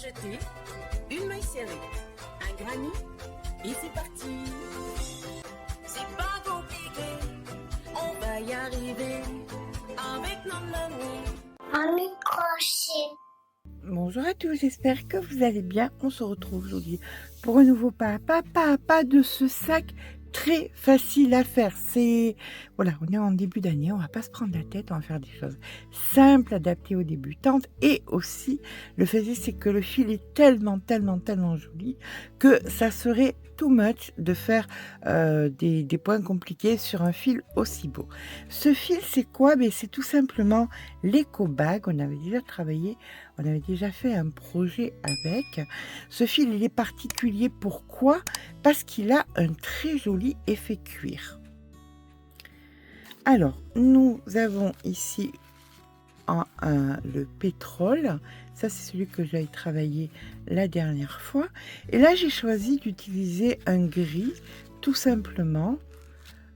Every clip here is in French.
crocheter une maille serrée, un granny et c'est parti. C'est pas compliqué, on va y arriver avec nos mamies. Un crochet. Bonjour à tous, j'espère que vous allez bien. On se retrouve aujourd'hui pour un nouveau pas à pas de ce sac très facile à faire. Voilà, on est en début d'année, on va pas se prendre la tête, on va faire des choses simples, adaptées aux débutantes. Et aussi, le fait c'est que le fil est tellement joli que ça serait too much de faire des points compliqués sur un fil aussi beau. Ce fil, c'est quoi? C'est tout simplement l'éco bag. On avait déjà travaillé, on avait déjà fait un projet avec. Ce fil, il est particulier. Pourquoi? Parce qu'il a un très joli effet cuir. Alors, nous avons ici le pétrole. Ça, c'est celui que j'avais travaillé la dernière fois. Et là, j'ai choisi d'utiliser un gris, tout simplement.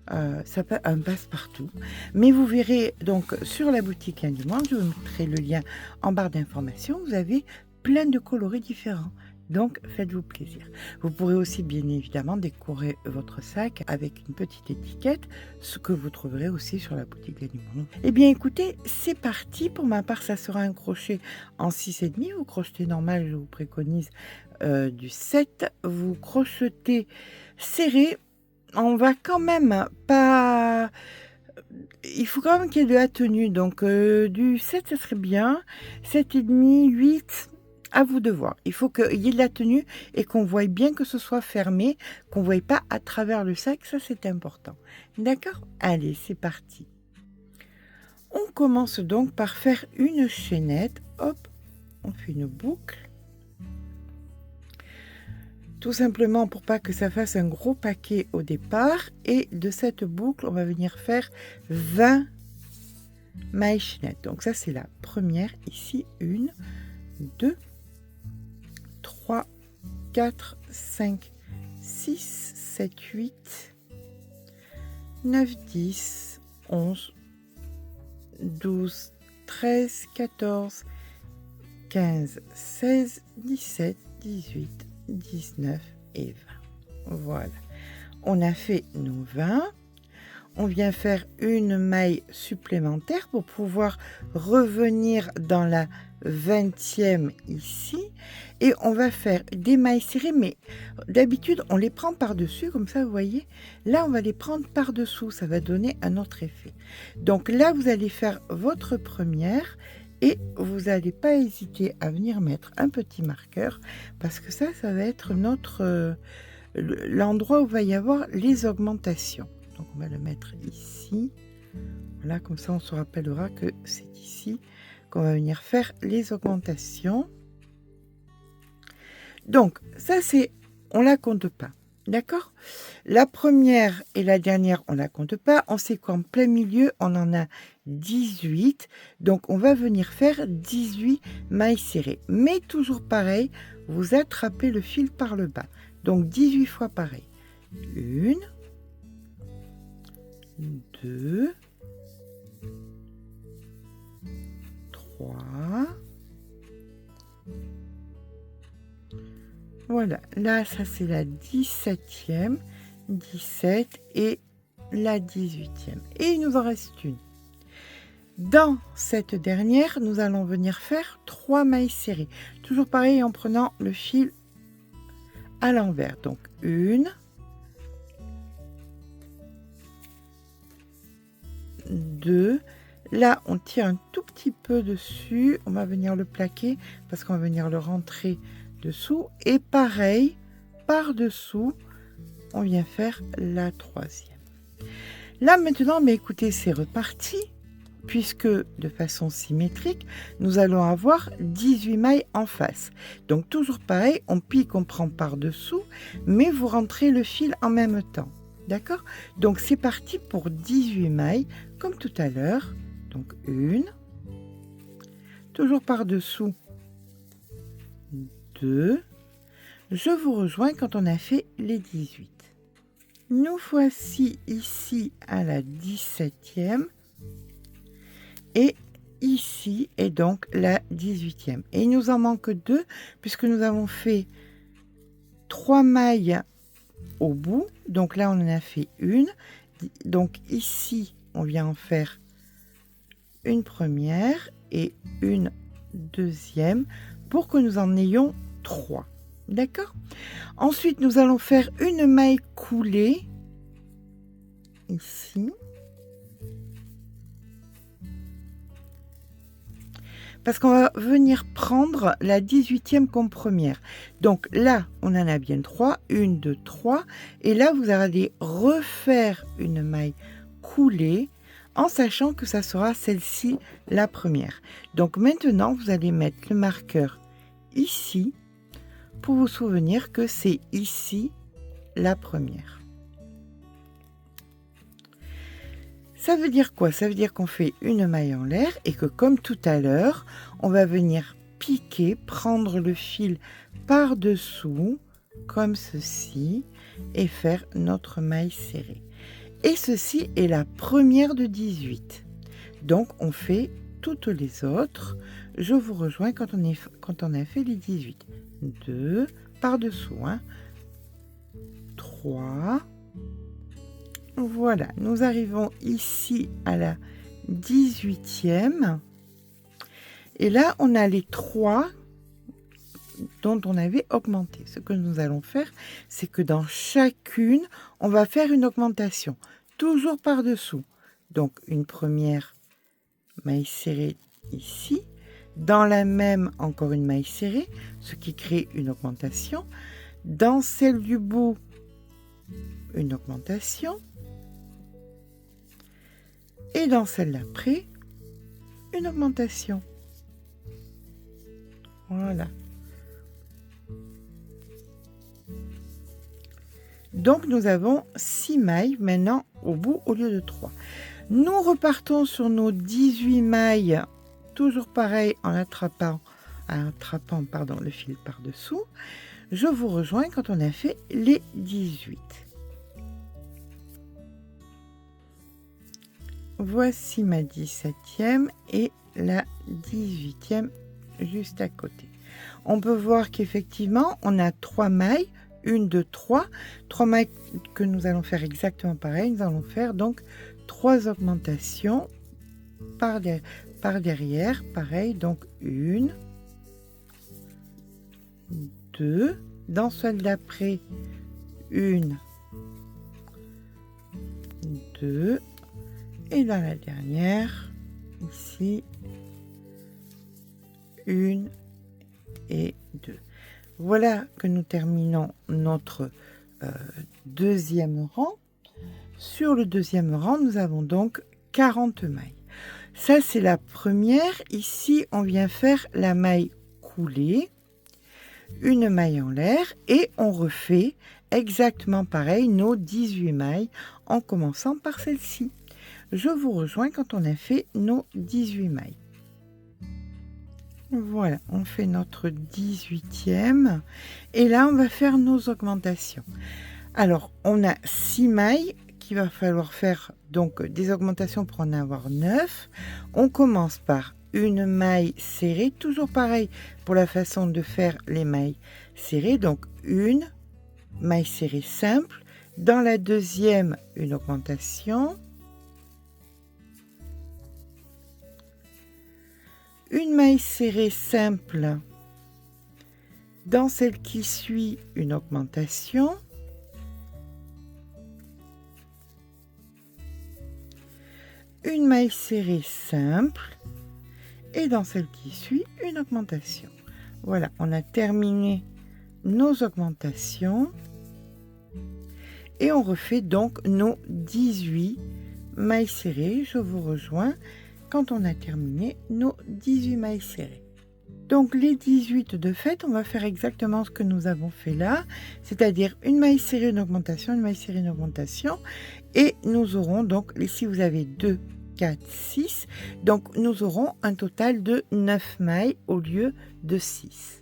Ça s'appelle un passe-partout. Mais vous verrez donc sur la boutique Lien du Monde, je vous mettrai le lien en barre d'informations. Vous avez plein de coloris différents. Donc, faites-vous plaisir. Vous pourrez aussi, bien évidemment, décorer votre sac avec une petite étiquette, ce que vous trouverez aussi sur la boutique Lien du Monde. Eh bien, écoutez, c'est parti. Pour ma part, ça sera un crochet en 6,5. Vous crochetez normal, je vous préconise du 7. Vous crochetez serré. On va quand même pas... Il faut quand même qu'il y ait de la tenue. Donc, du 7, ça serait bien. 7,5, 8... À vous de voir. Il faut qu'il y ait de la tenue et qu'on voie bien que ce soit fermé, qu'on ne voie pas à travers le sac. Ça, c'est important. D'accord? Allez, c'est parti. On commence donc par faire une chaînette. Hop, on fait une boucle. Tout simplement pour pas que ça fasse un gros paquet au départ. Et de cette boucle, on va venir faire 20 mailles chaînettes. Donc ça, c'est la première. Ici, 1, 2, 3, 4, 5, 6, 7, 8, 9, 10, 11, 12, 13, 14, 15, 16, 17, 18, 19 et 20. Voilà. On a fait nos 20. On vient faire une maille supplémentaire pour pouvoir revenir dans la 20e ici. Et on va faire des mailles serrées, mais d'habitude, on les prend par-dessus, comme ça, vous voyez. Là, on va les prendre par-dessous, ça va donner un autre effet. Donc là, vous allez faire votre première et vous n'allez pas hésiter à venir mettre un petit marqueur parce que ça va être l'endroit où il va y avoir les augmentations. Donc, on va le mettre ici. Voilà, comme ça, on se rappellera que c'est ici qu'on va venir faire les augmentations. Donc, ça, on la compte pas. D'accord? La première et la dernière, on la compte pas. On sait qu'en plein milieu, on en a 18. Donc, on va venir faire 18 mailles serrées. Mais toujours pareil, vous attrapez le fil par le bas. Donc, 18 fois pareil. 1, 2, 3, voilà, là ça c'est la 17e, 17 et la 18e. Et il nous en reste une. Dans cette dernière, nous allons venir faire 3 mailles serrées. Toujours pareil en prenant le fil à l'envers. Donc 1, 2, là on tire un tout petit peu dessus, on va venir le plaquer parce qu'on va venir le rentrer dessous et pareil par dessous on vient faire la 3e. Là maintenant, mais écoutez, c'est reparti puisque de façon symétrique nous allons avoir 18 mailles en face. Donc toujours pareil, on pique, on prend par dessous, mais vous rentrez le fil en même temps. D'accord? Donc c'est parti pour 18 mailles comme tout à l'heure. Donc 1, toujours par dessous 2, je vous rejoins quand on a fait les 18. Nous voici ici à la 17e et ici est donc la 18e. Et il nous en manque 2 puisque nous avons fait 3 mailles au bout. Donc là, on en a fait une. Donc ici, on vient en faire une première et une deuxième pour que nous en ayons 3. D'accord? Ensuite, nous allons faire une maille coulée ici. Parce qu'on va venir prendre la 18e comme première. Donc là, on en a bien 3. 1, 2, 3. Et là, vous allez refaire une maille coulée en sachant que ça sera celle-ci la première. Donc maintenant, vous allez mettre le marqueur ici pour vous souvenir que c'est ici la première. Ça veut dire quoi? Ça veut dire qu'on fait une maille en l'air et que comme tout à l'heure, on va venir piquer, prendre le fil par-dessous, comme ceci, et faire notre maille serrée. Et ceci est la première de 18. Donc on fait toutes les autres. Je vous rejoins quand on a fait les 18. 2 par-dessous, 3. Voilà, nous arrivons ici à la 18e. Et là, on a les 3 dont on avait augmenté. Ce que nous allons faire, c'est que dans chacune, on va faire une augmentation, toujours par-dessous. Donc, une première maille serrée ici. Dans la même, encore une maille serrée, ce qui crée une augmentation. Dans celle du bout, une augmentation. Et dans celle d'après, une augmentation. Voilà. Donc nous avons 6 mailles maintenant au bout au lieu de 3. Nous repartons sur nos 18 mailles, toujours pareil en attrapant le fil par-dessous. Je vous rejoins quand on a fait les 18. Voici ma 17e et la 18e juste à côté. On peut voir qu'effectivement, on a 3 mailles, 1, 2, 3. 3 mailles que nous allons faire exactement pareil. Nous allons faire donc 3 augmentations par derrière. Pareil, donc 1, 2. Dans celle d'après, 1, 2. Et dans la dernière, ici, 1 et 2. Voilà que nous terminons notre deuxième rang. Sur le deuxième rang, nous avons donc 40 mailles. Ça, c'est la première. Ici, on vient faire la maille coulée, une maille en l'air, et on refait exactement pareil nos 18 mailles en commençant par celle-ci. Je vous rejoins quand on a fait nos 18 mailles. Voilà, on fait notre 18e. Et là, on va faire nos augmentations. Alors, on a 6 mailles qu'il va falloir faire donc des augmentations pour en avoir 9. On commence par une maille serrée, toujours pareil pour la façon de faire les mailles serrées. Donc, une maille serrée simple. Dans la deuxième, une augmentation. Une maille serrée simple. Dans celle qui suit, une augmentation. Une maille serrée simple. Et dans celle qui suit, une augmentation. Voilà, on a terminé nos augmentations. Et on refait donc nos 18 mailles serrées. Je vous rejoins quand on a terminé nos 18 mailles serrées. Donc les 18 de fait, on va faire exactement ce que nous avons fait là, c'est-à-dire une maille serrée, une augmentation, une maille serrée, une augmentation, et nous aurons donc, ici vous avez 2, 4, 6, donc nous aurons un total de 9 mailles au lieu de 6.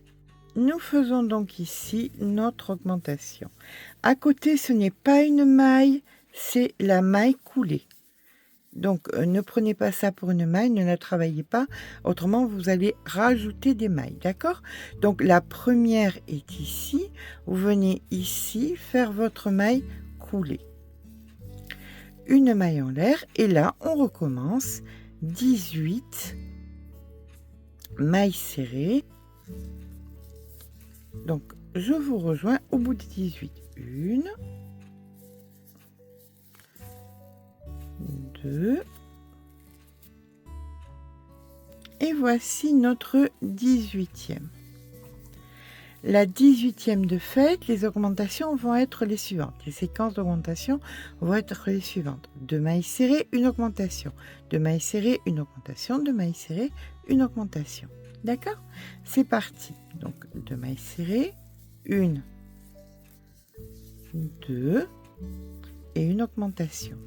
Nous faisons donc ici notre augmentation. À côté, ce n'est pas une maille, c'est la maille coulée. Donc, ne prenez pas ça pour une maille, ne la travaillez pas. Autrement, vous allez rajouter des mailles, d'accord? Donc, la première est ici. Vous venez ici faire votre maille coulée. Une maille en l'air. Et là, on recommence. 18 mailles serrées. Donc, je vous rejoins au bout de 18. 1, 2. Et voici notre 18e. La 18e de fait, les augmentations vont être les suivantes. Les séquences d'augmentation vont être les suivantes. 2 mailles serrées, une augmentation. 2 mailles serrées, une augmentation. 2 mailles serrées, une augmentation. D'accord? C'est parti. Donc, 2 mailles serrées, 1, 2 et une augmentation.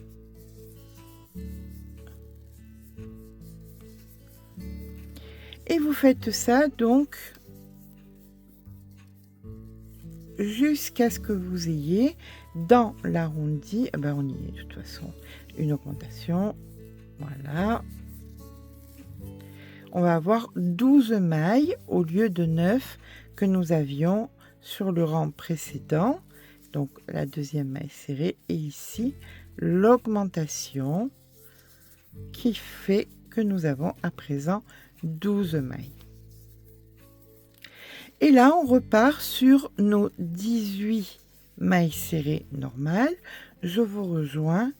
Et vous faites ça donc jusqu'à ce que vous ayez dans l'arrondi, on y est de toute façon, une augmentation. Voilà. On va avoir 12 mailles au lieu de 9 que nous avions sur le rang précédent. Donc la deuxième maille serrée et ici l'augmentation qui fait que nous avons à présent 12 mailles. Et là, on repart sur nos 18 mailles serrées normales. Je vous rejoins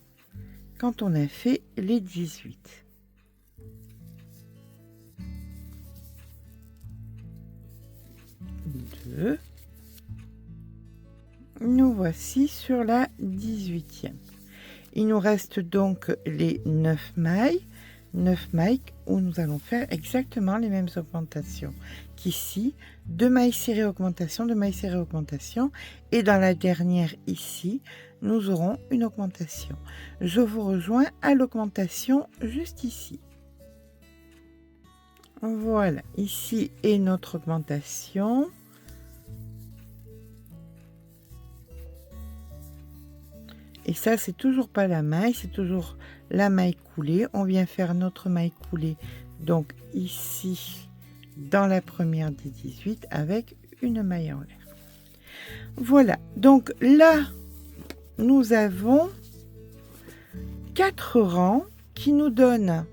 quand on a fait les 18. Deux. Nous voici sur la 18e. Il nous reste donc les 9 mailles. 9 mailles où nous allons faire exactement les mêmes augmentations qu'ici. 2 mailles serrées augmentation, 2 mailles serrées augmentation. Et dans la dernière ici, nous aurons une augmentation. Je vous rejoins à l'augmentation juste ici. Voilà, ici est notre augmentation. Et ça, c'est toujours pas la maille, c'est toujours la maille coulée. On vient faire notre maille coulée, donc ici, dans la première des 18, avec une maille en l'air. Voilà, donc là, nous avons 4 rangs qui nous donnent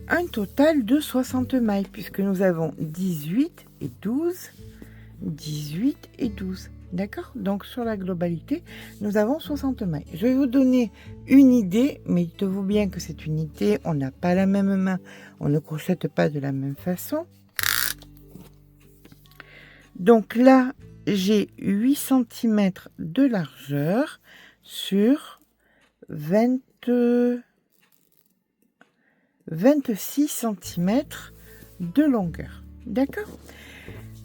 un total de 60 mailles, puisque nous avons 18 et 12, 18 et 12. D'accord? Donc, sur la globalité, nous avons 60 mailles. Je vais vous donner une idée, mais dites-vous bien que c'est une idée. On n'a pas la même main. On ne crochette pas de la même façon. Donc là, j'ai 8 cm de largeur sur 26 cm de longueur. D'accord?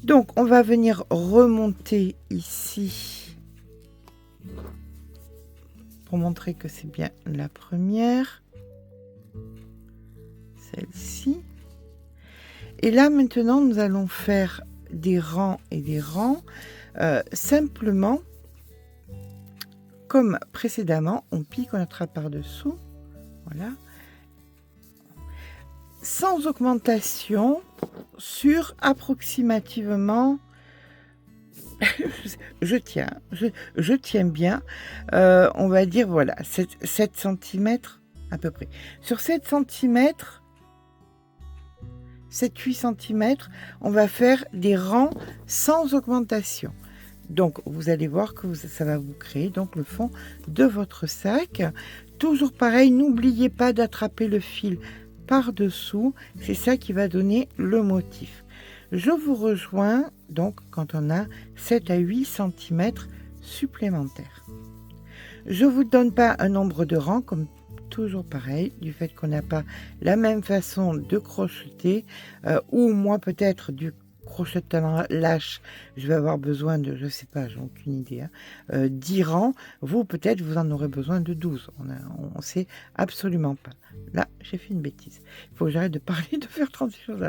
Donc, on va venir remonter ici pour montrer que c'est bien la première, celle-ci. Et là, maintenant, nous allons faire des rangs et des rangs. Simplement, comme précédemment, on pique, on attrape par-dessous. Voilà. Sans augmentation sur approximativement je tiens bien, on va dire voilà 7 cm à peu près. Sur 7 cm, 7-8 cm, on va faire des rangs sans augmentation. Donc vous allez voir que ça va vous créer donc le fond de votre sac. Toujours pareil, n'oubliez pas d'attraper le fil par-dessous, c'est ça qui va donner le motif. Je vous rejoins donc quand on a 7 à 8 cm supplémentaires. Je ne vous donne pas un nombre de rangs comme toujours pareil, du fait qu'on n'a pas la même façon de crocheter, ou moi peut-être du crochet de talent lâche, je vais avoir besoin de, je sais pas, j'ai aucune idée, 10 rangs, vous peut-être vous en aurez besoin de 12, on sait absolument pas. Là, j'ai fait une bêtise. Il faut que j'arrête de parler, de faire 36 choses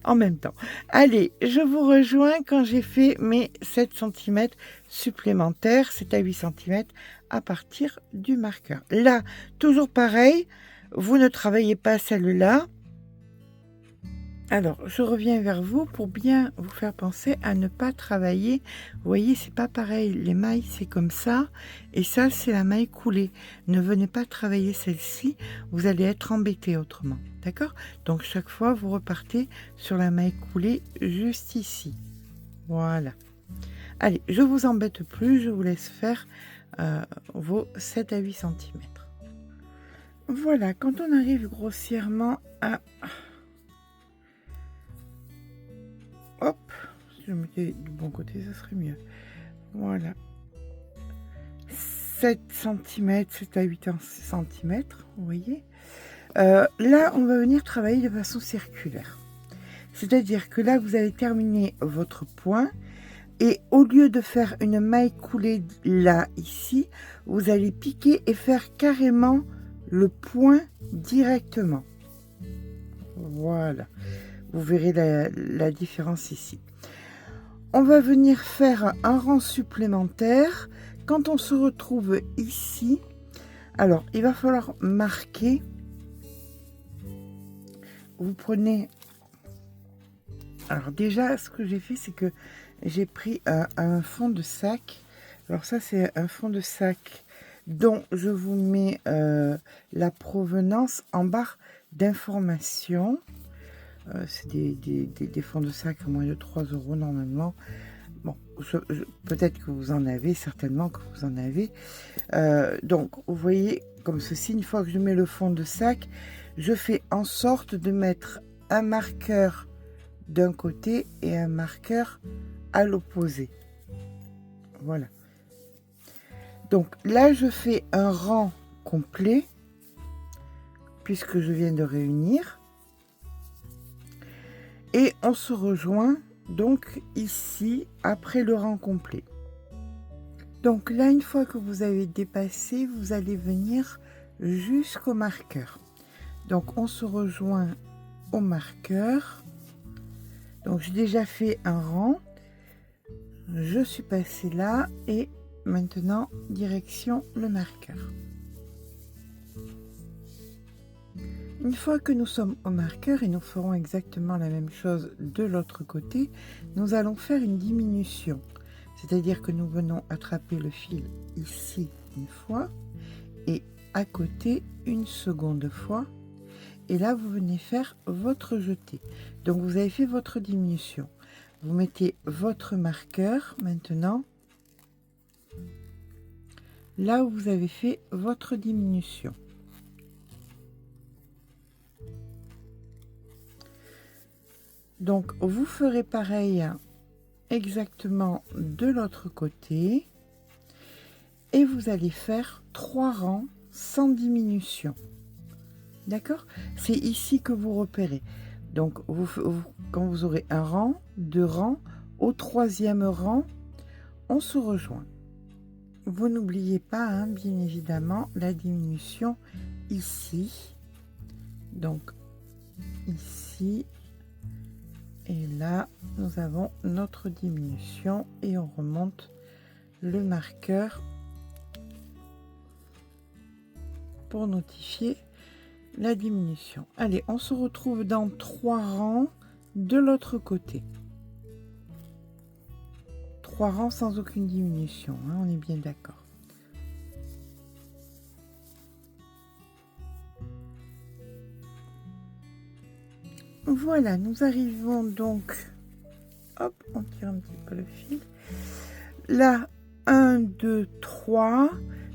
en même temps. Allez, je vous rejoins quand j'ai fait mes 7 cm supplémentaires, 7 à 8 cm à partir du marqueur. Là, toujours pareil, vous ne travaillez pas celle-là. Alors, je reviens vers vous pour bien vous faire penser à ne pas travailler. Vous voyez, c'est pas pareil. Les mailles, c'est comme ça. Et ça, c'est la maille coulée. Ne venez pas travailler celle-ci. Vous allez être embêté autrement. D'accord? Donc, chaque fois, vous repartez sur la maille coulée juste ici. Voilà. Allez, je vous embête plus. Je vous laisse faire vos 7 à 8 cm. Voilà. Quand on arrive grossièrement à... Hop, si je mettais du bon côté, ça serait mieux. Voilà. 7 cm, 7 à 8 cm, vous voyez. Là, on va venir travailler de façon circulaire. C'est-à-dire que là, vous avez terminé votre point. Et au lieu de faire une maille coulée là, ici, vous allez piquer et faire carrément le point directement. Voilà. Vous verrez la différence ici. On va venir faire un rang supplémentaire. Quand on se retrouve ici, alors il va falloir marquer. Vous prenez... Alors déjà, ce que j'ai fait, c'est que j'ai pris un fond de sac. Alors ça, c'est un fond de sac dont je vous mets la provenance en barre d'information. C'est des fonds de sac à moins de 3 € normalement. Bon, peut-être que vous en avez, certainement que vous en avez. Donc, vous voyez, comme ceci, une fois que je mets le fond de sac, je fais en sorte de mettre un marqueur d'un côté et un marqueur à l'opposé. Voilà. Donc là, je fais un rang complet, puisque je viens de réunir. Et on se rejoint donc ici après le rang complet. Donc là, une fois que vous avez dépassé, vous allez venir jusqu'au marqueur. Donc on se rejoint au marqueur. Donc j'ai déjà fait un rang. Je suis passée là et maintenant direction le marqueur. Une fois que nous sommes au marqueur, et nous ferons exactement la même chose de l'autre côté, nous allons faire une diminution. C'est-à-dire que nous venons attraper le fil ici une fois et à côté une seconde fois. Et là, vous venez faire votre jeté. Donc, vous avez fait votre diminution. Vous mettez votre marqueur maintenant là où vous avez fait votre diminution. Donc, vous ferez pareil exactement de l'autre côté et vous allez faire 3 rangs sans diminution. D'accord? C'est ici que vous repérez. Donc, quand vous aurez un rang, 2 rangs, au 3e rang, on se rejoint. Vous n'oubliez pas, hein, bien évidemment, la diminution ici. Donc, ici. Et là, nous avons notre diminution et on remonte le marqueur pour notifier la diminution. Allez, on se retrouve dans 3 rangs de l'autre côté. 3 rangs sans aucune diminution, hein, on est bien d'accord. Voilà, nous arrivons donc, hop, on tire un petit peu le fil. Là, 1, 2, 3.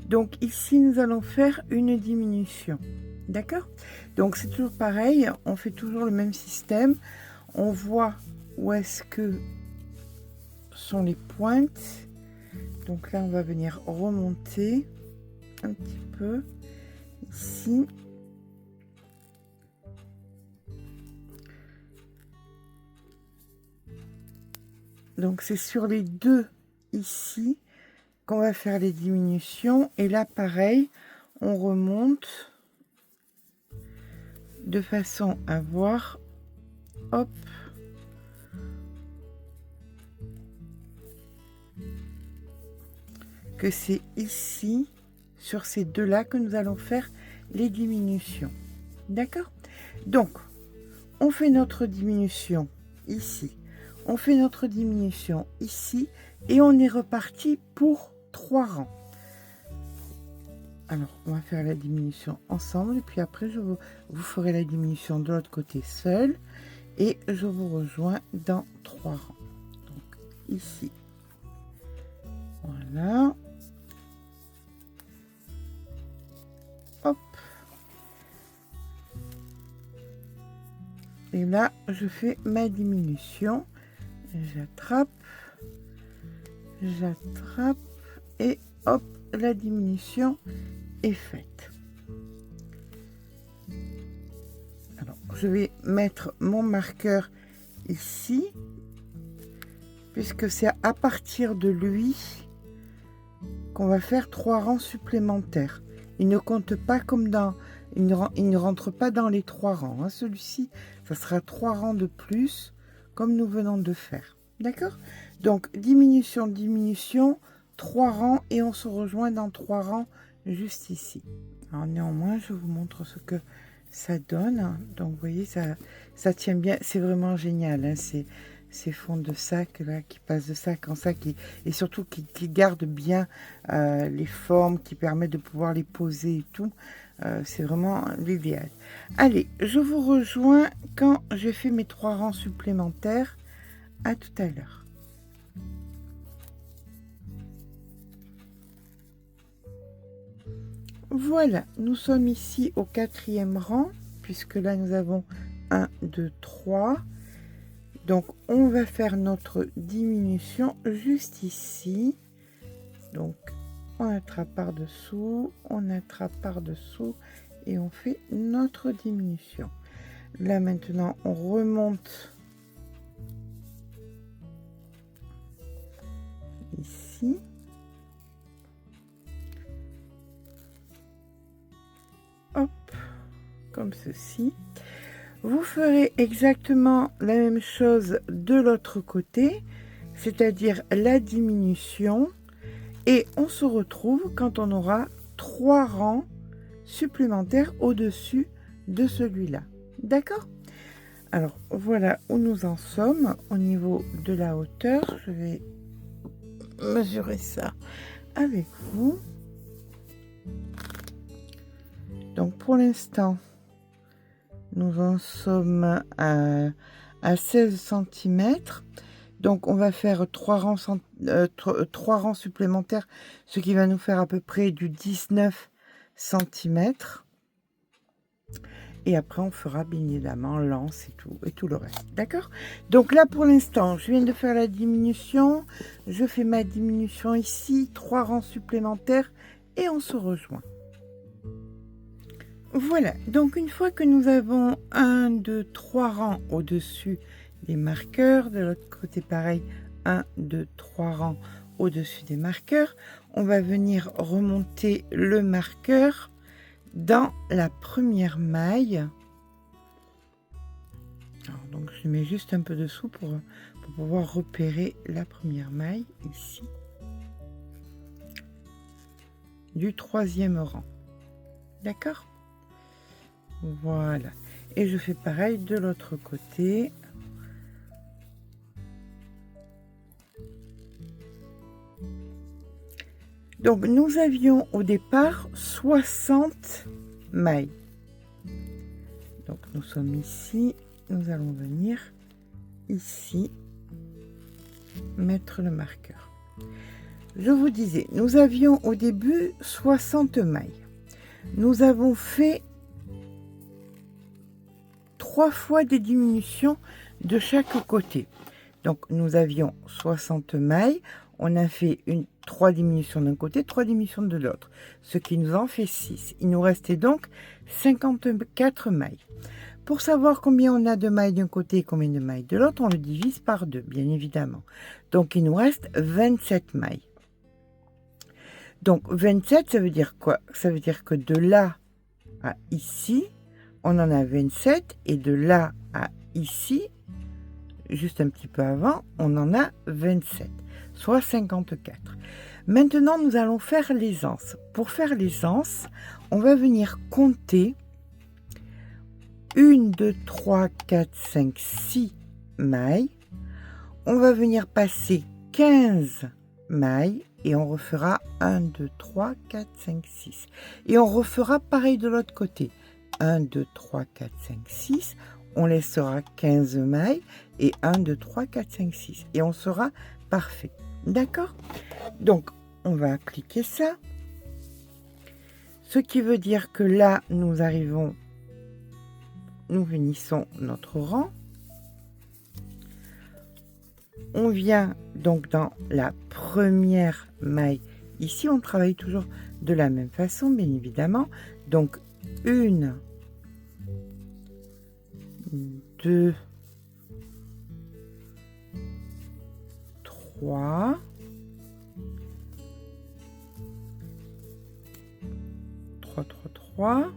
Donc ici, nous allons faire une diminution. D'accord? Donc c'est toujours pareil, on fait toujours le même système. On voit où est-ce que sont les pointes. Donc là, on va venir remonter un petit peu ici. Donc c'est sur les deux ici qu'on va faire les diminutions. Et là, pareil, on remonte de façon à voir, hop, que c'est ici, sur ces deux-là, que nous allons faire les diminutions. D'accord? Donc, on fait notre diminution ici. On fait notre diminution ici. Et on est reparti pour 3 rangs. Alors, on va faire la diminution ensemble. Et puis après, vous ferez la diminution de l'autre côté seul. Et je vous rejoins dans 3 rangs. Donc, ici. Voilà. Hop. Et là, je fais ma diminution. J'attrape. J'attrape. Et hop, la diminution est faite. Alors, je vais mettre mon marqueur ici, puisque c'est à partir de lui qu'on va faire 3 rangs supplémentaires. Il ne compte pas comme dans... Il ne rentre pas dans les 3 rangs. Hein. Celui-ci, ça sera 3 rangs de plus, comme nous venons de faire. D'accord? Donc, diminution, diminution, 3 rangs, et on se rejoint dans 3 rangs juste ici. Alors, néanmoins, je vous montre ce que ça donne. Donc, vous voyez, ça tient bien. C'est vraiment génial. Hein. Ces fonds de sac, là, qui passent de sac en sac, et surtout qui gardent bien les formes, qui permettent de pouvoir les poser et tout. C'est vraiment l'idéal. Allez, je vous rejoins quand j'ai fait mes 3 rangs supplémentaires. À tout à l'heure. Voilà, nous sommes ici au 4e rang, puisque là nous avons 1, 2, 3. Donc on va faire notre diminution juste ici. Donc on attrape par-dessous, on attrape par-dessous et on fait notre diminution. Là maintenant on remonte ici. Hop, comme ceci. Vous ferez exactement la même chose de l'autre côté, c'est-à-dire la diminution, et on se retrouve quand on aura 3 rangs supplémentaires au-dessus de celui-là. D'accord? Alors, voilà où nous en sommes au niveau de la hauteur. Je vais mesurer ça avec vous. Donc, pour l'instant, nous en sommes à 16 cm. Donc, on va faire 3 rangs supplémentaires, ce qui va nous faire à peu près du 19 cm. Et après, on fera bien évidemment l'anse et tout le reste. D'accord? Donc là, pour l'instant, je viens de faire la diminution. Je fais ma diminution ici, 3 rangs supplémentaires et on se rejoint. Voilà, donc une fois que nous avons 1, 2, 3 rangs au-dessus des marqueurs, de l'autre côté pareil, 1, 2, 3 rangs au-dessus des marqueurs, on va venir remonter le marqueur dans la première maille. Alors, donc je mets juste un peu dessous pour pouvoir repérer la première maille ici du 3e rang. D'accord? Voilà, et je fais pareil de l'autre côté. Donc nous avions au départ 60 mailles. Donc nous sommes ici, nous allons venir ici mettre le marqueur. Je vous disais, nous avions au début 60 mailles. Nous avons fait 3 fois des diminutions de chaque côté. Donc nous avions 60 mailles, on a fait 3 diminutions d'un côté, 3 diminutions de l'autre, ce qui nous en fait 6. Il nous restait donc 54 mailles. Pour savoir combien on a de mailles d'un côté et combien de mailles de l'autre, on le divise par 2, bien évidemment. Donc il nous reste 27 mailles. Donc 27, ça veut dire quoi? Ça veut dire que de là à ici, on en a 27, et de là à ici, juste un petit peu avant, on en a 27, soit 54. Maintenant, nous allons faire les anses. Pour faire les anses, on va venir compter 1, 2, 3, 4, 5, 6 mailles. On va venir passer 15 mailles et on refera 1, 2, 3, 4, 5, 6. Et on refera pareil de l'autre côté. 1, 2, 3, 4, 5, 6. On laissera 15 mailles et 1, 2, 3, 4, 5, 6. Et on sera parfait. D'accord? Donc, on va appliquer ça. Ce qui veut dire que là, nous finissons notre rang. On vient donc dans la première maille. Ici, on travaille toujours de la même façon, bien évidemment. Donc, 1, 2, 3, 3, 3, 3.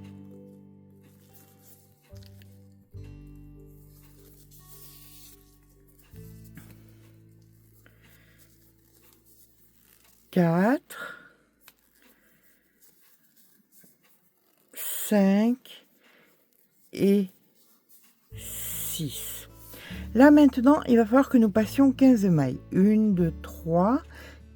4, 5 et 6. Là maintenant, il va falloir que nous passions 15 mailles. 1, 2, 3,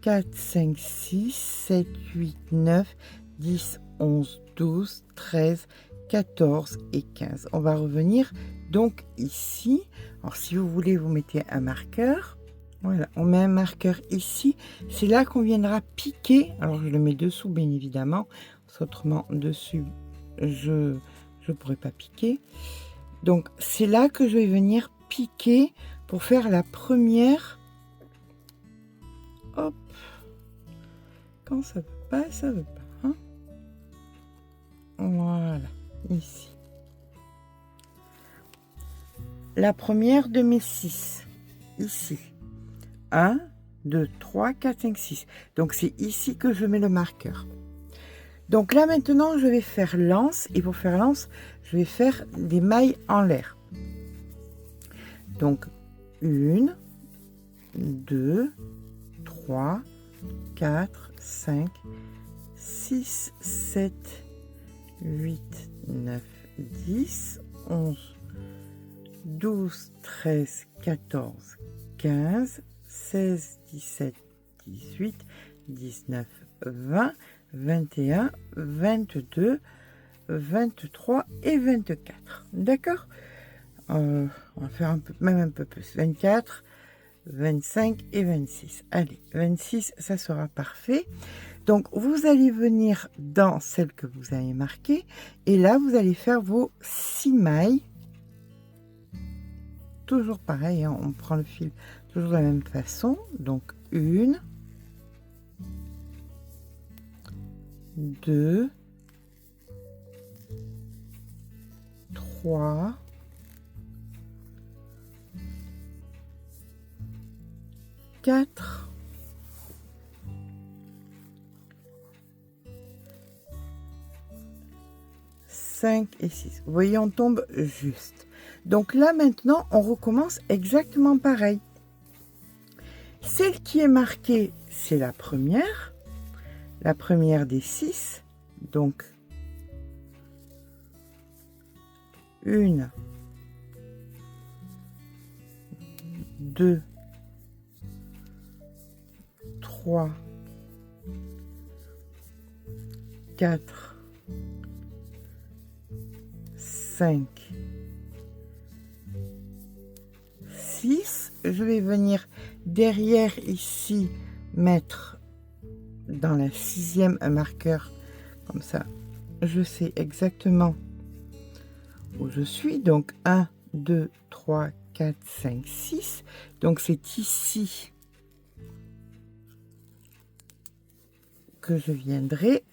4, 5, 6, 7, 8, 9, 10, 11, 12, 13, 14 et 15. On va revenir donc ici. Alors si vous voulez, vous mettez un marqueur. Voilà, on met un marqueur ici. C'est là qu'on viendra piquer. Alors je le mets dessous bien évidemment. Parce qu'autrement dessus, je ne pourrais pas piquer. Donc c'est là que je vais venir piquer pour faire la première. Hop. Quand ça veut pas, ça veut pas. Hein, voilà, ici. La première de mes 6. Ici. 1, 2, 3, 4, 5, 6. Donc, c'est ici que je mets le marqueur. Donc là, maintenant, je vais faire lance. Et pour faire lance, je vais faire des mailles en l'air. Donc, 1, 2, 3, 4, 5, 6, 7, 8, 9, 10, 11, 12, 13, 14, 15, 16, 17, 18, 19, 20, 21, 22, 23 et 24. D'accord? On va faire même un peu plus. 24, 25 et 26. Allez, 26, ça sera parfait. Donc, vous allez venir dans celle que vous avez marquée. Et là, vous allez faire vos 6 mailles. Toujours pareil, hein, on prend le fil toujours de la même façon. Donc, 1, 2, 3, 4, 5 et 6. Vous voyez, on tombe juste. Donc là, maintenant, on recommence exactement pareil. Celle qui est marquée, c'est la première des 6. Donc, 1, 2, 3, 4, 5, 6. Je vais venir derrière ici mettre dans la 6e un marqueur comme ça. Je sais exactement où je suis. Donc 1, 2, 3, 4, 5, 6. Donc c'est ici que je viendrai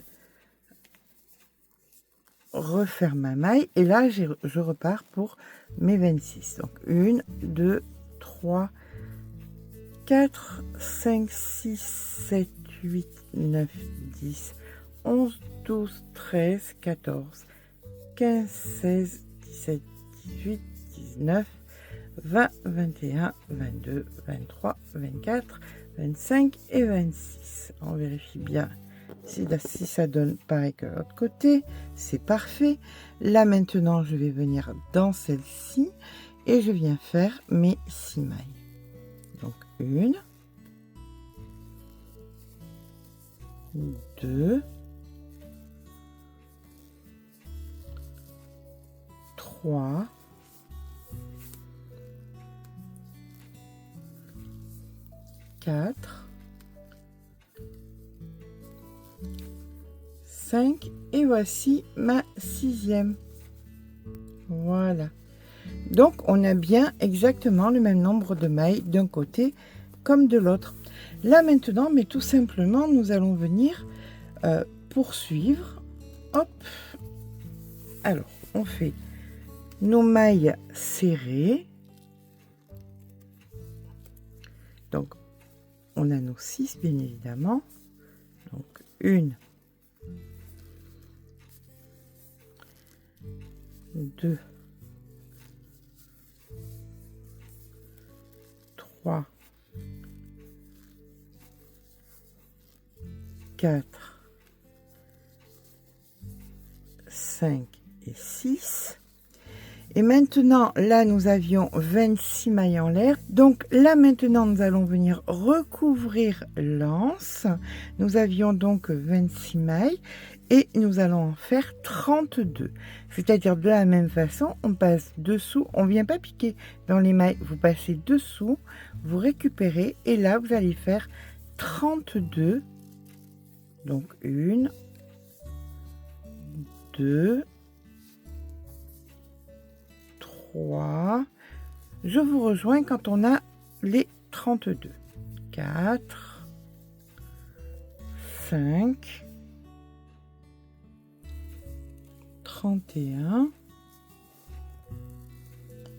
refaire ma maille. Et là, je repars pour mes 26. Donc 1, 2, 3, 4, 5, 6, 7, 8, 9, 10, 11, 12, 13, 14, 15, 16, 17, 18, 19, 20, 21, 22, 23, 24, 25 et 26. On vérifie bien Si ça donne pareil que l'autre côté, c'est parfait. Là maintenant, je vais venir dans celle-ci et je viens faire mes 6 mailles. Donc 1, 2, 3, 4, 5 et voici ma 6e. Voilà. Donc on a bien exactement le même nombre de mailles d'un côté comme de l'autre. Là maintenant, mais tout simplement, nous allons venir poursuivre. Hop. Alors, on fait nos mailles serrées. Donc, on a nos 6 bien évidemment. Donc, 1, 2, 3, 4, 5 et 6. Et maintenant, là, nous avions 26 mailles en l'air. Donc là, maintenant, nous allons venir recouvrir l'anse. Nous avions donc 26 mailles et nous allons en faire 32. C'est-à-dire de la même façon, on passe dessous, on ne vient pas piquer dans les mailles, vous passez dessous, vous récupérez et là, vous allez faire 32. Donc 1, 2, 3. Je vous rejoins quand on a les 32. 4, 5, 31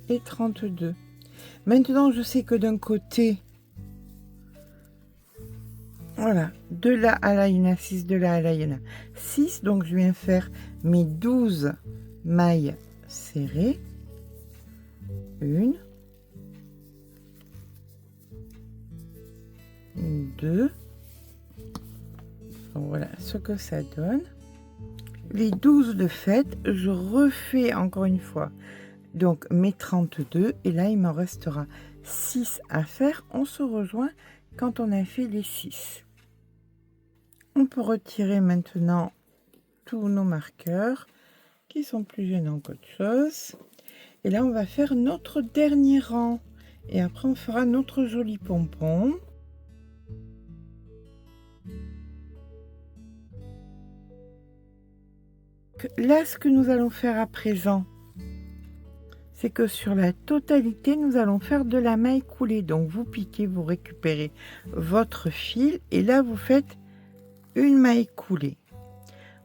et 32. Maintenant, je sais que d'un côté, voilà, de là à là, il y en a 6, de là à là, il y en a 6. Donc, je viens faire mes 12 mailles serrées. 1, 2. Voilà ce que ça donne. Les 12 de fait, je refais encore une fois donc mes 32 et là il m'en restera 6 à faire. On se rejoint quand on a fait les 6. On peut retirer maintenant tous nos marqueurs qui sont plus gênants qu'autre chose. Et là on va faire notre dernier rang et après on fera notre joli pompon. Là, ce que nous allons faire à présent, c'est que sur la totalité, nous allons faire de la maille coulée. Donc, vous piquez, vous récupérez votre fil et là, vous faites une maille coulée.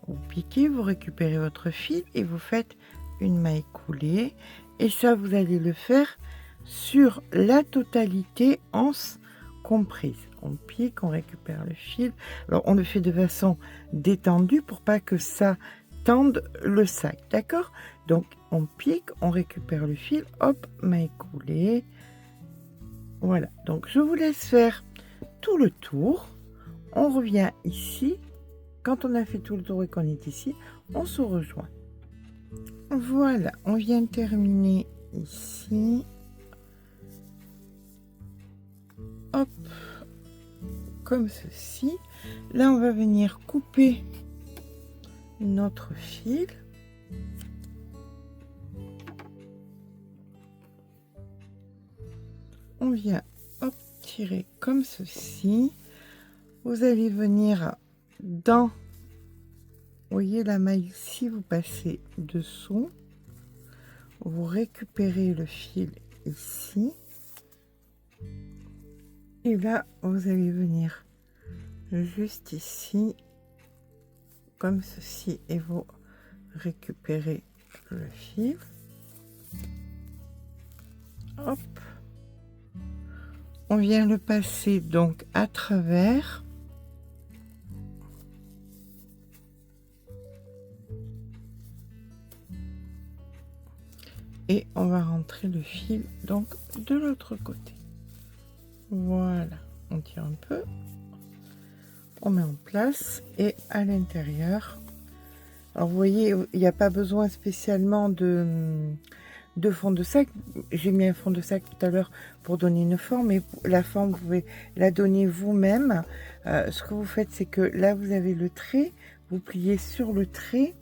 Vous piquez, vous récupérez votre fil et vous faites une maille coulée. Et ça, vous allez le faire sur la totalité anse comprise. On pique, on récupère le fil. Alors, on le fait de façon détendue pour pas que ça tende le sac, d'accord? Donc on pique, on récupère le fil, hop, maille coulée. Voilà, donc je vous laisse faire tout le tour. On revient ici. Quand on a fait tout le tour et qu'on est ici, on se rejoint. Voilà, on vient terminer ici. Hop, comme ceci. Là, on va venir couper notre fil. On vient hop, tirer comme ceci. Vous allez venir dans, vous voyez la maille ici, vous passez dessous, vous récupérez le fil ici et là vous allez venir juste ici comme ceci et vous récupérez le fil. Hop, on vient le passer donc à travers et on va rentrer le fil donc de l'autre côté. Voilà, on tire un peu, on met en place et à l'intérieur. Alors vous voyez, il n'y a pas besoin spécialement de fond de sac. J'ai mis un fond de sac tout à l'heure pour donner une forme, mais la forme, vous pouvez la donner vous-même. Ce que vous faites, c'est que là, vous avez le trait, vous pliez sur le trait,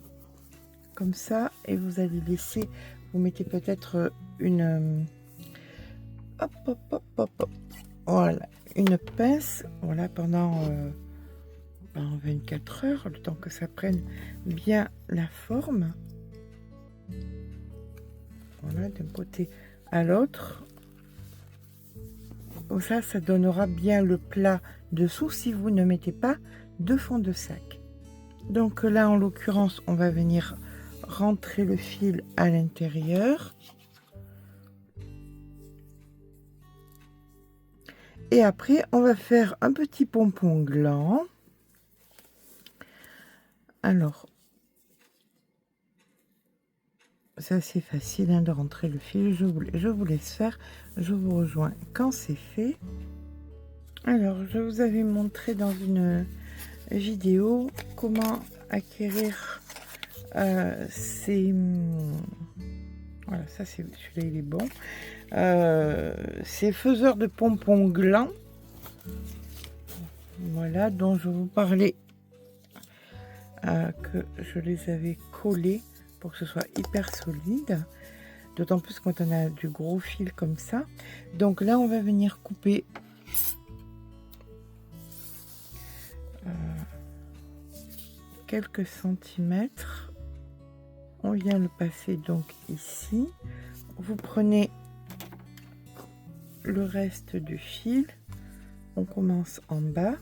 comme ça, et vous allez laisser, vous mettez peut-être une... hop, hop, hop, hop, hop. Voilà, une pince, voilà, pendant 24 heures, le temps que ça prenne bien la forme. Voilà, d'un côté à l'autre. Comme ça donnera bien le plat dessous si vous ne mettez pas de fond de sac. Donc là, en l'occurrence, on va venir rentrer le fil à l'intérieur. Et après, on va faire un petit pompon gland. Alors, c'est assez facile hein, de rentrer le fil. Je vous laisse faire. Je vous rejoins quand c'est fait. Alors, je vous avais montré dans une vidéo comment acquérir ces... Voilà, ça c'est celui-là, il est bon. Ces faiseurs de pompons glands. Voilà, dont je vous parlais que je les avais collés pour que ce soit hyper solide. D'autant plus quand on a du gros fil comme ça. Donc là, on va venir couper quelques centimètres. On vient le passer donc ici. Vous prenez le reste du fil. On commence en bas.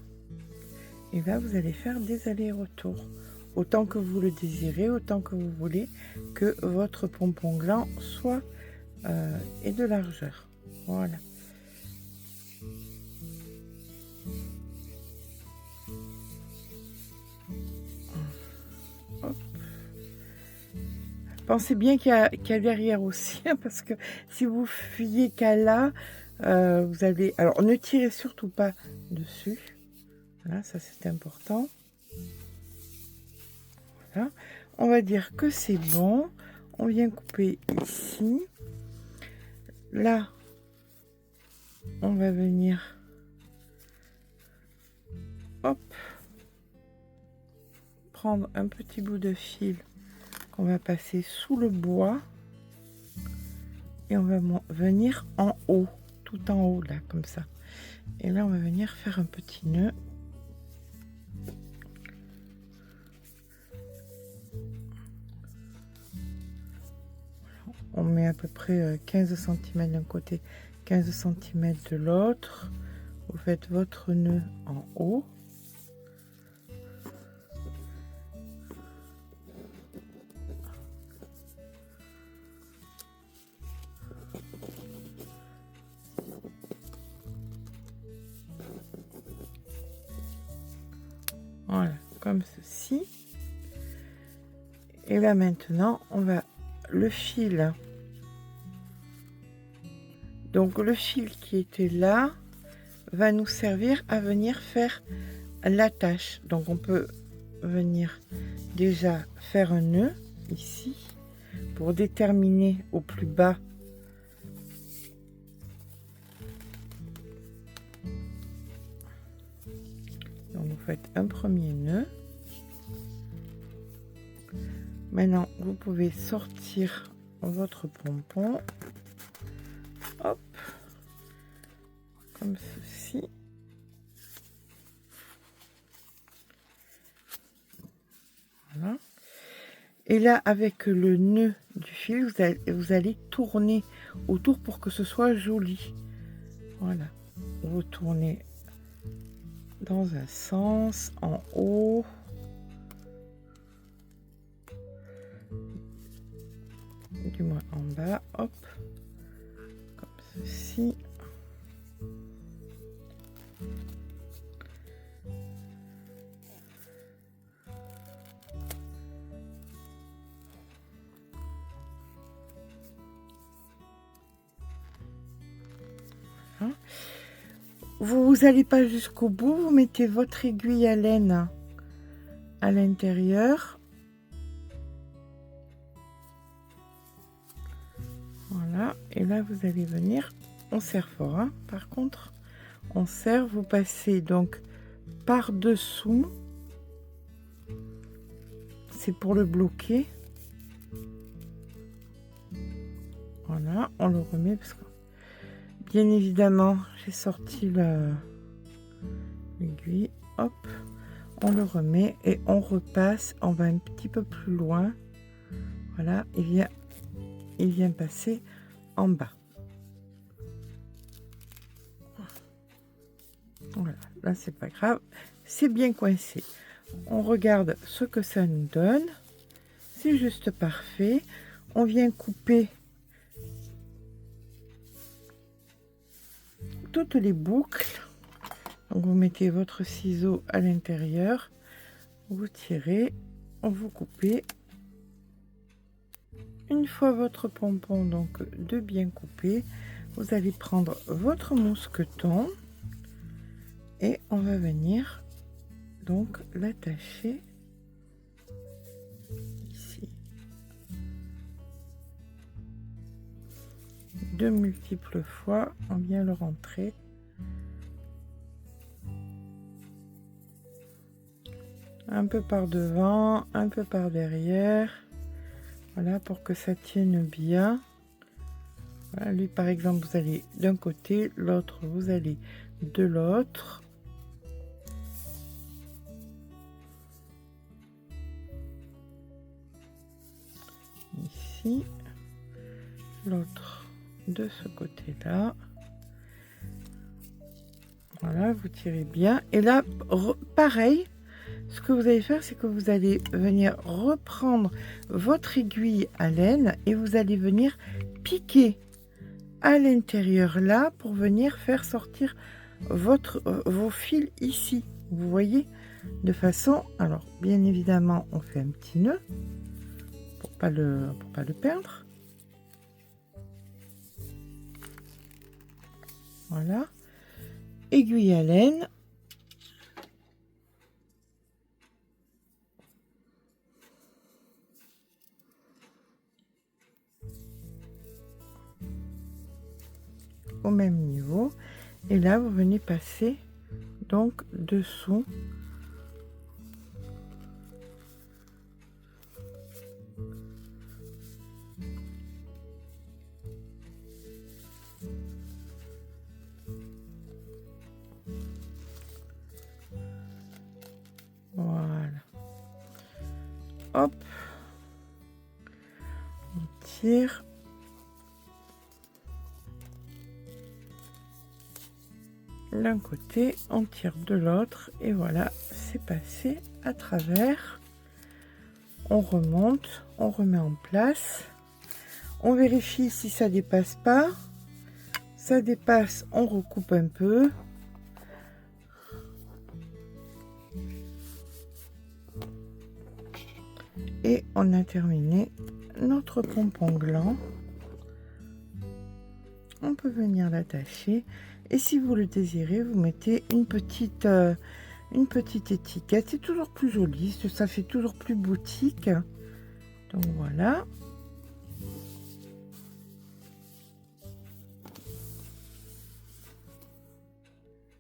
Et là, vous allez faire des allers-retours. Autant que vous le désirez, autant que vous voulez que votre pompon gland soit et de largeur. Voilà. Hop. Pensez bien qu'il y a derrière aussi, hein, parce que si vous fuyez qu'à là, vous allez... Alors, ne tirez surtout pas dessus. Voilà, ça c'est important. Voilà. On va dire que c'est bon. On vient couper ici. Là, on va venir... Hop. Prendre un petit bout de fil qu'on va passer sous le bois. Et on va venir en haut. Tout en haut, là, comme ça. Et là, on va venir faire un petit nœud. On met à peu près 15 cm d'un côté, 15 cm de l'autre. Vous faites votre nœud en haut. Voilà, comme ceci. Et là maintenant, on va le fil. Donc le fil qui était là va nous servir à venir faire l'attache. Donc on peut venir déjà faire un nœud ici pour déterminer au plus bas donc vous faites un premier nœud. Maintenant vous pouvez sortir votre pompon, hop, comme ceci. Voilà. Et là, avec le nœud du fil, vous allez tourner autour pour que ce soit joli. Voilà. Vous tournez dans un sens, en haut. Du moins en bas, hop. Comme ceci. vous n'allez pas jusqu'au bout, vous mettez votre aiguille à laine à l'intérieur. Voilà, et là vous allez venir, on serre fort, hein, par contre, on serre, vous passez donc par dessous, c'est pour le bloquer. Voilà, on le remet parce que bien évidemment j'ai sorti l'aiguille, hop, on le remet et on repasse, on va un petit peu plus loin. Voilà, il vient passer en bas. Voilà, là c'est pas grave, c'est bien coincé. On regarde ce que ça nous donne, c'est juste parfait. On vient couper toutes les boucles. Donc vous mettez votre ciseau à l'intérieur, vous tirez, vous coupez. Une fois votre pompon donc de bien couper, vous allez prendre votre mousqueton et on va venir donc l'attacher ici de multiples fois. On vient le rentrer. Un peu par devant, un peu par derrière. Voilà, pour que ça tienne bien. Voilà, lui par exemple, vous allez d'un côté, l'autre vous allez de l'autre. Ici, l'autre de ce côté-là. Voilà, vous tirez bien. Et là, pareil. Ce que vous allez faire, c'est que vous allez venir reprendre votre aiguille à laine et vous allez venir piquer à l'intérieur là pour venir faire sortir vos fils ici. Vous voyez, de façon, alors bien évidemment, on fait un petit nœud pour pas le perdre. Voilà, aiguille à laine. Au même niveau, et là vous venez passer donc dessous voilà, hop, on tire. D'un côté, on tire de l'autre et voilà, c'est passé à travers. On remonte, on remet en place. On vérifie si ça dépasse pas. Ça dépasse, on recoupe un peu. Et on a terminé notre pompon gland. On peut venir l'attacher. Et si vous le désirez, vous mettez une petite étiquette. C'est toujours plus joli, ça fait toujours plus boutique. Donc voilà.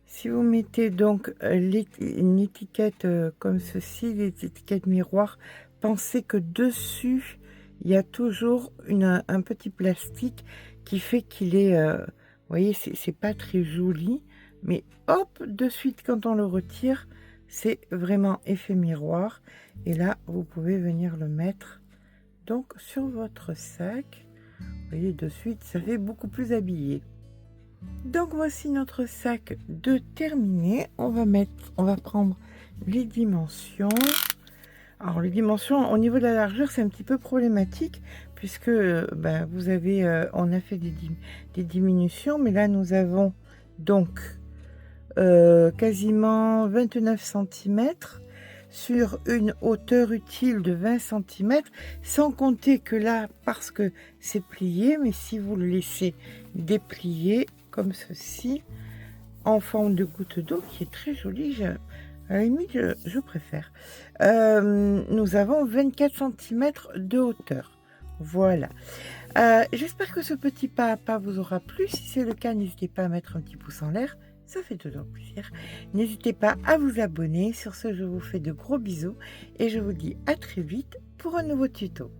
Si vous mettez donc une étiquette comme ceci, les étiquettes miroirs, pensez que dessus, il y a toujours un petit plastique qui fait qu'il est... vous voyez, c'est pas très joli, mais hop, de suite, quand on le retire, c'est vraiment effet miroir. Et là, vous pouvez venir le mettre donc sur votre sac. Vous voyez, de suite, ça fait beaucoup plus habillé. Donc, voici notre sac de terminé. On va prendre les dimensions. Alors, les dimensions, au niveau de la largeur, c'est un petit peu problématique puisque vous avez, on a fait des diminutions, mais là nous avons donc quasiment 29 cm sur une hauteur utile de 20 cm, sans compter que là, parce que c'est plié, mais si vous le laissez déplier comme ceci, en forme de goutte d'eau qui est très jolie. À la limite, je préfère. Nous avons 24 centimètres de hauteur. Voilà. J'espère que ce petit pas à pas vous aura plu. Si c'est le cas, n'hésitez pas à mettre un petit pouce en l'air. Ça fait toujours plaisir. N'hésitez pas à vous abonner. Sur ce, je vous fais de gros bisous et je vous dis à très vite pour un nouveau tuto.